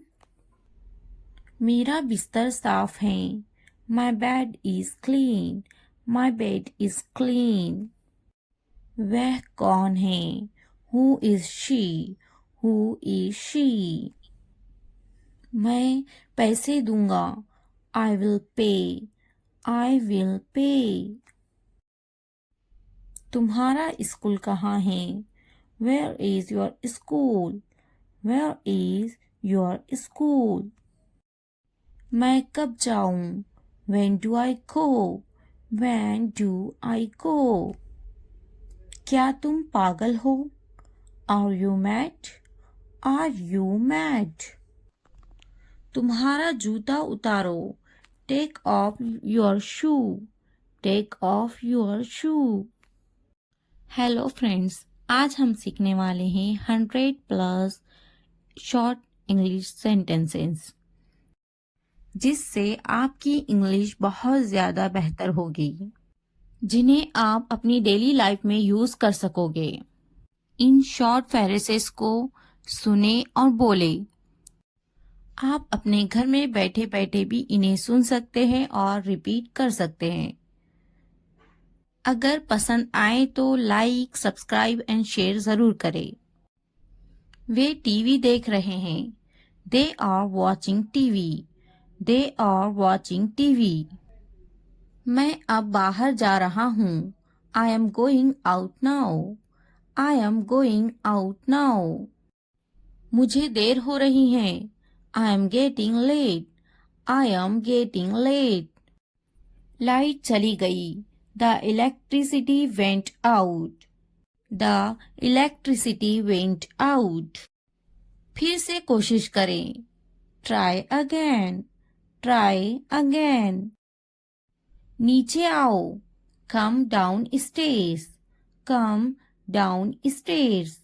[SPEAKER 1] मेरा बिस्तर साफ है, my bed is clean, my bed is clean. वह कौन है, who is she, who is she. मैं पैसे दूंगा, I will pay, I will pay. तुम्हारा स्कूल कहाँ है? Where is your school? Where is your school? मैं कब जाऊं? When do I go? When do I go? क्या तुम पागल हो? Are you mad? Are you mad? तुम्हारा जूता उतारो. Take off your shoe. Take off your shoe. Hello friends, आज हम सीखने वाले हैं 100 प्लस शॉर्ट इंग्लिश सेंटेंसेस, जिससे आपकी इंग्लिश बहुत ज़्यादा बेहतर होगी, जिन्हें आप अपनी डेली लाइफ में यूज़ कर सकोगे। इन शॉर्ट फ्रेजेस को सुने और बोले। आप अपने घर में बैठे बैठे भी इन्हें सुन सकते हैं और रिपीट कर सकते हैं। अगर पसंद आए तो लाइक, सब्सक्राइब एंड शेयर ज़रूर करें। वे टीवी देख रहे हैं। They are watching TV. They are watching TV. मैं अब बाहर जा रहा हूँ। I am going out now. I am going out now. मुझे देर हो रही है। I am getting late. I am getting late. Light चली गई। The electricity went out. The electricity went out. फिर से कोशिश करें। Try again. Try again. नीचे आओ। Come downstairs. Come downstairs.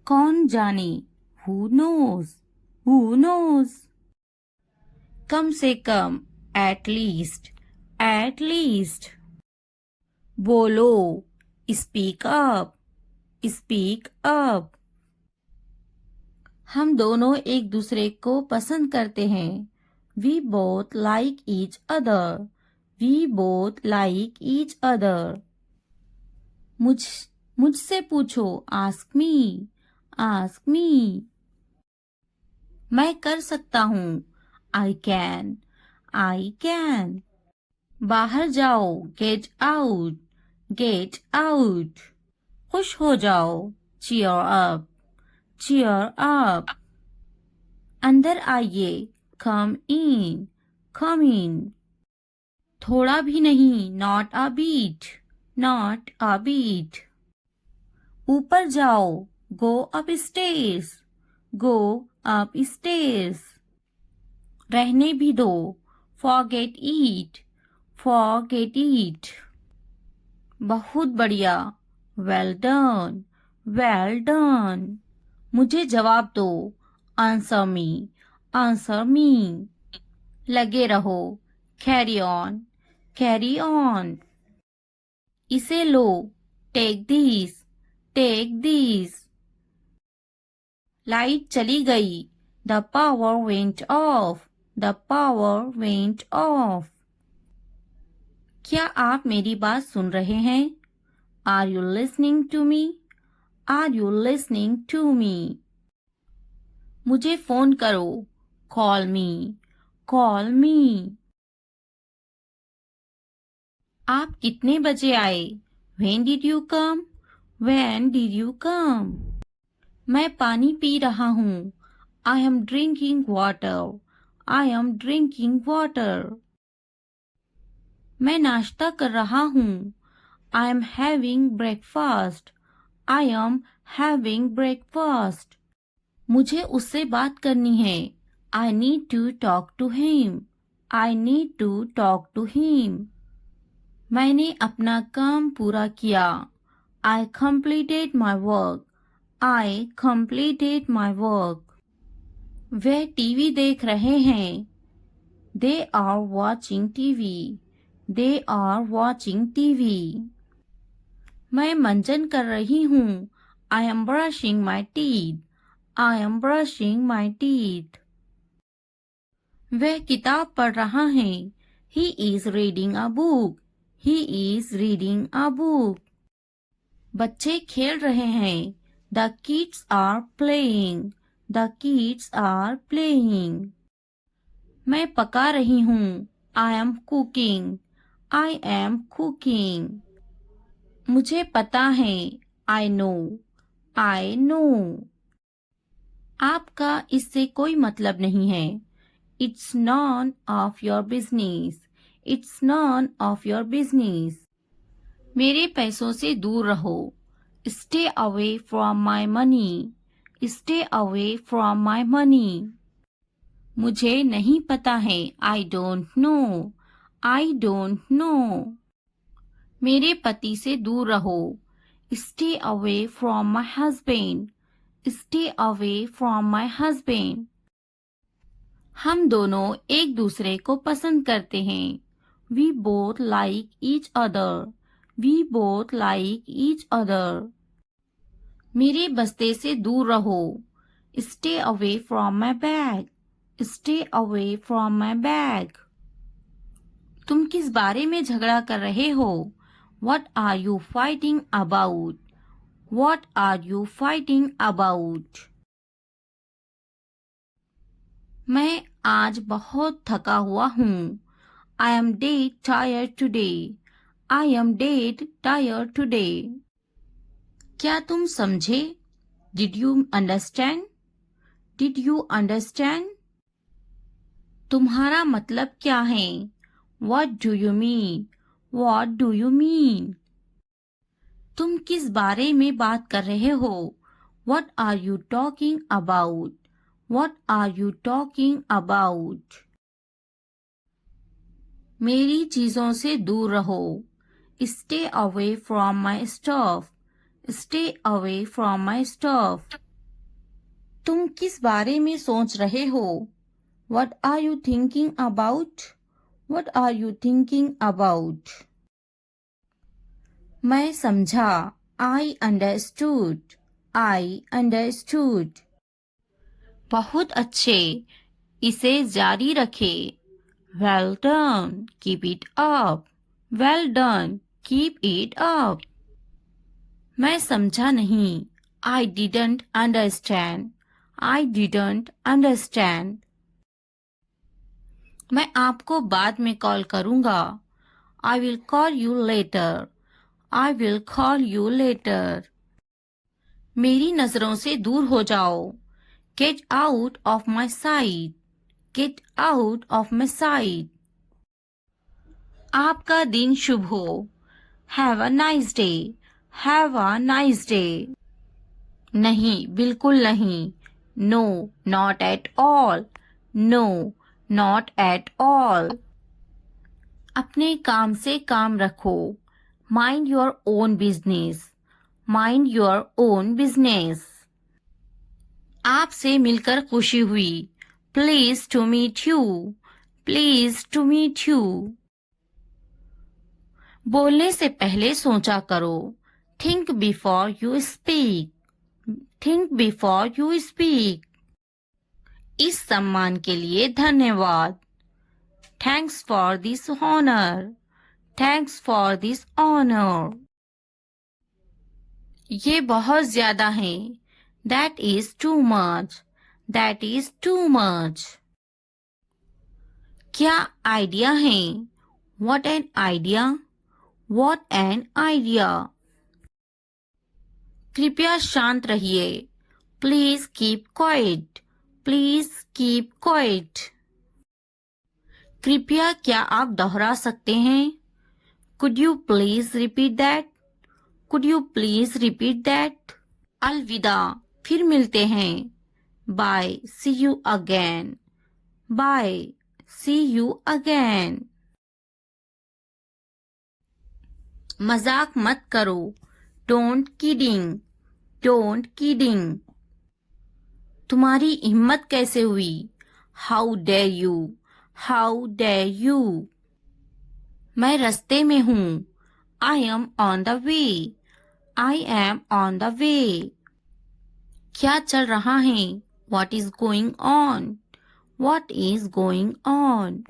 [SPEAKER 1] कौन जाने? Who knows? Who knows? कम से कम। At least. At least. बोलो। Speak up. Speak up. हम दोनों एक दूसरे को पसंद करते हैं। We both like each other. We both like each other. मुझसे पूछो। Ask me. Ask me. मैं कर सकता हूँ। I can. I can. बाहर जाओ। Get out. Get out. खुश हो जाओ। Cheer up. Cheer up. अंदर आइए। Come in. Come in. थोड़ा भी नहीं। Not a bit. Not a bit. ऊपर जाओ। Go up stairs. Go up stairs. रहने भी दो। Forget it. Forget it. बहुत बढ़िया। Well done. Well done. मुझे जवाब दो। Answer me. Answer me. लगे रहो। Carry on. Carry on. इसे लो। Take this. Take this. Light चली गई। The power went off. The power went off. क्या आप मेरी बात सुन रहे हैं? Are you listening to me? Are you listening to me? मुझे फोन करो। Call me. Call me. आप कितने बजे आए? When did you come? When did you come? मैं पानी पी रहा हूँ। I am drinking water. I am drinking water. मैं नाश्ता कर रहा हूँ। I am having breakfast. I am having breakfast. मुझे उससे बात करनी है। I need to talk to him. I need to talk to him. मैंने अपना काम पूरा किया। I completed my work. I completed my work. Way TV देख रहे हैं। They are watching TV. They are watching TV. मैं मंजन कर रही हूँ। I am brushing my teeth. I am brushing my teeth. वह किताब पढ़ रहा है। He is reading a book. He is reading a book. बच्चे खेल रहे हैं। The kids are playing. The kids are playing. मैं पका रही हूँ. I am cooking. I am cooking. मुझे पता है. I know. I know. आपका इससे कोई मतलब नहीं है. It's none of your business. It's none of your business. मेरे पैसों से दूर रहो. Stay away from my money. Stay away from my money. मुझे नहीं पता है. I don't know. I don't know. मेरे पति से दूर रहो. Stay away from my husband. Stay away from my husband. हम दोनों एक दूसरे को पसंद करते हैं. We both like each other. We both like each other. मेरे बस्ते से दूर रहो. Stay away from my bag. Stay away from my bag. तुम किस बारे में झगड़ा कर रहे हो? What are you fighting about? What are you fighting about? मैं आज बहुत थका हुआ हूँ. I am dead tired today. I am dead tired today. क्या तुम समझे? Did you understand? Did you understand? तुम्हारा मतलब क्या है? What do you mean? What do you mean? तुम किस बारे में बात कर रहे हो? What are you talking about? What are you talking about? मेरी चीजों से दूर रहो. Stay away from my stuff. Stay away from my stuff. तुम किस बारे में सोच रहे हो? What are you thinking about? What are you thinking about? मैं समझा. I understood. I understood. बहुत अच्छे. इसे जारी रखे. Well done. Keep it up. Well done. Keep it up. मैं समझा नहीं. I didn't understand. I didn't understand. मैं आपको बाद में कॉल करूँगा. I will call you later. I will call you later. मेरी नजरों से दूर हो जाओ. Get out of my sight. Get out of my sight. आपका दिन शुभ हो. Have a nice day. Have a nice day. नहीं, बिल्कुल नहीं. No, not at all. No, not at all. अपने काम से काम रखो. Mind your own business. Mind your own business. आपसे मिलकर खुशी हुई. Pleased to meet you. Pleased to meet you. बोलने से पहले सोचा करो. Think before you speak. Think before you speak. इस सम्मान के लिए धन्यवाद. Thanks for this honor. Thanks for this honor. ये बहुत ज्यादा है. That is too much. That is too much. क्या आइडिया है? What an idea. What an idea. कृपया शांत रहिए. Please keep quiet. Please keep quiet. कृपया क्या आप दोहरा सकते हैं? Could you please repeat that? Could you please repeat that? अलविदा, फिर मिलते हैं. Bye, see you again. Bye, see you again. मजाक मत करो. Don't kidding. Don't kidding. तुम्हारी हिम्मत कैसे हुई? How dare you? How dare you? मैं रास्ते में हूँ. I am on the way. I am on the way. क्या चल रहा है? What is going on? What is going on?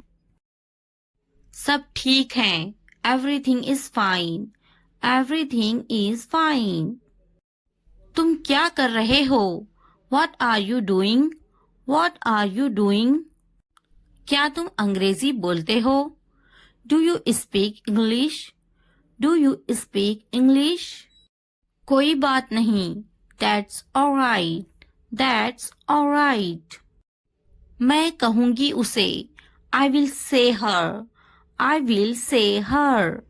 [SPEAKER 1] सब ठीक है. Everything is fine. Everything is fine. तुम क्या कर रहे हो? What are you doing? What are you doing? क्या तुम अंग्रेजी बोलते हो? Do you speak English? Do you speak English? कोई बात नहीं। That's alright. That's alright. मैं कहूंगी उसे। I will say her. I will say हर।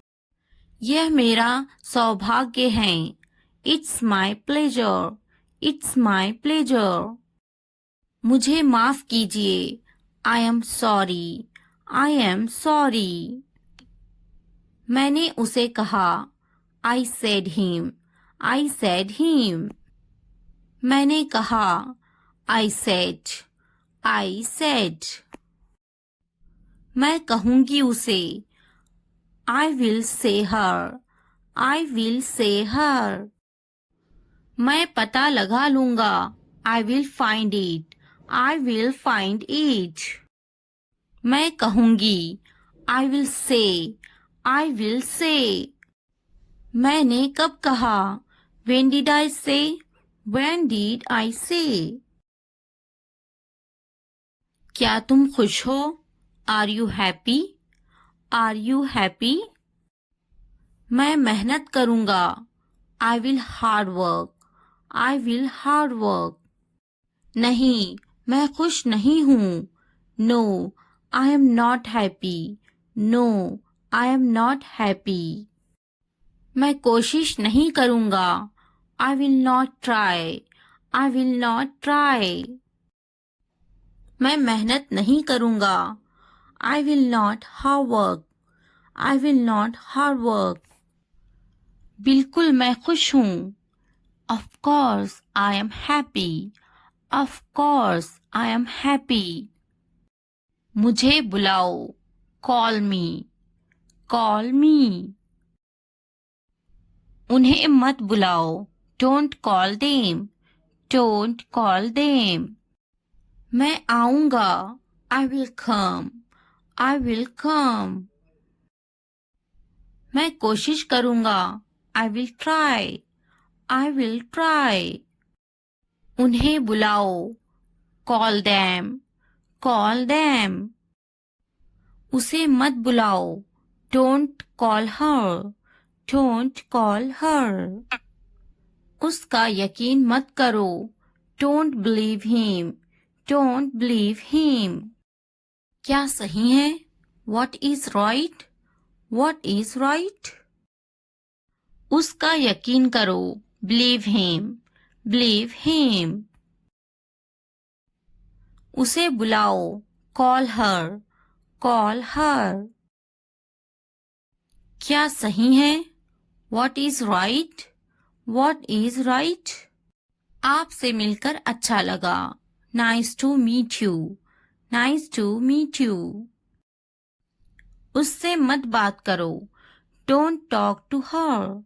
[SPEAKER 1] यह मेरा सौभाग्य है। It's my pleasure. It's my pleasure. मुझे माफ कीजिए। I am sorry. I am sorry. मैंने उसे कहा। I said him. I said him. मैंने कहा। I said. I said. मैं कहूंगी उसे। I will say her. I will say हर। मैं पता लगा लूंगा। I will find it. I will find it. मैं कहूंगी। I will say. I will say. मैंने कब कहा? When did I say? When did I say? क्या तुम खुश हो? Are you happy? Are you happy? मैं मेहनत करूंगा। I will hard work. I will hard work. नहीं, मैं खुश नहीं हूँ। No, I am not happy. No, I am not happy. मैं कोशिश नहीं करूंगा। I will not try. I will not try. मैं मेहनत नहीं करूंगा। I will not hard work. I will not hard work. बिल्कुल मैं खुश हूँ। Of course I am happy. Of course I am happy. मुझे बुलाओ। Call me. Call me. उन्हें मत बुलाओ। Don't call them. Don't call them. मैं आऊंगा। I will come. I will come. मैं कोशिश करूंगा। I will try. I will try. उन्हें बुलाओ। Call them. Call them. उसे मत बुलाओ। Don't call her. Don't call her. उसका यकीन मत करो। Don't believe him. Don't believe him. क्या सही है? What is right? What is right? उसका यकीन करो। Believe him. Believe him. उसे बुलाओ। Call her. Call her. क्या सही है? What is right? What is right? आपसे मिलकर अच्छा लगा। Nice to meet you. Nice to meet you. उससे मत बात करो। Don't talk to her.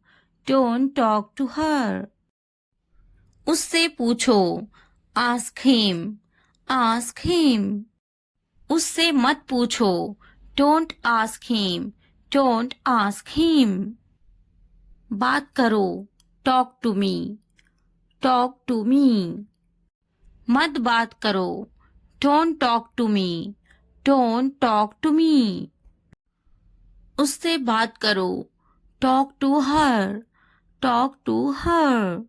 [SPEAKER 1] Don't talk to her. उससे पूछो। Ask him. Ask him. उससे मत पूछो। Don't ask him. Don't ask him. बात करो। Talk to me. Talk to me. मत बात करो। Don't talk to me. Don't talk to me. उससे बात करो। Talk to her. Talk to her.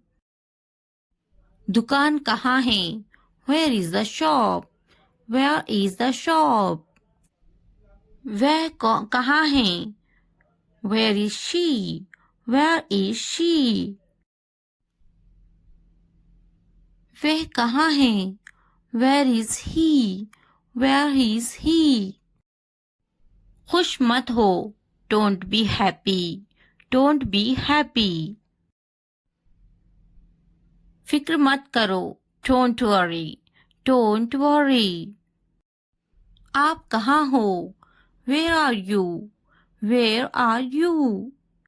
[SPEAKER 1] दुकान कहाँ है? Where is the shop? Where is the shop? वह कहाँ है? Where is she? Where is she? वह कहाँ है? Where is he? Where is he? खुश मत हो। Don't be happy. Don't be happy. फिक्र मत करो। Don't worry. Don't worry. आप कहाँ हो? Where are you? Where are you?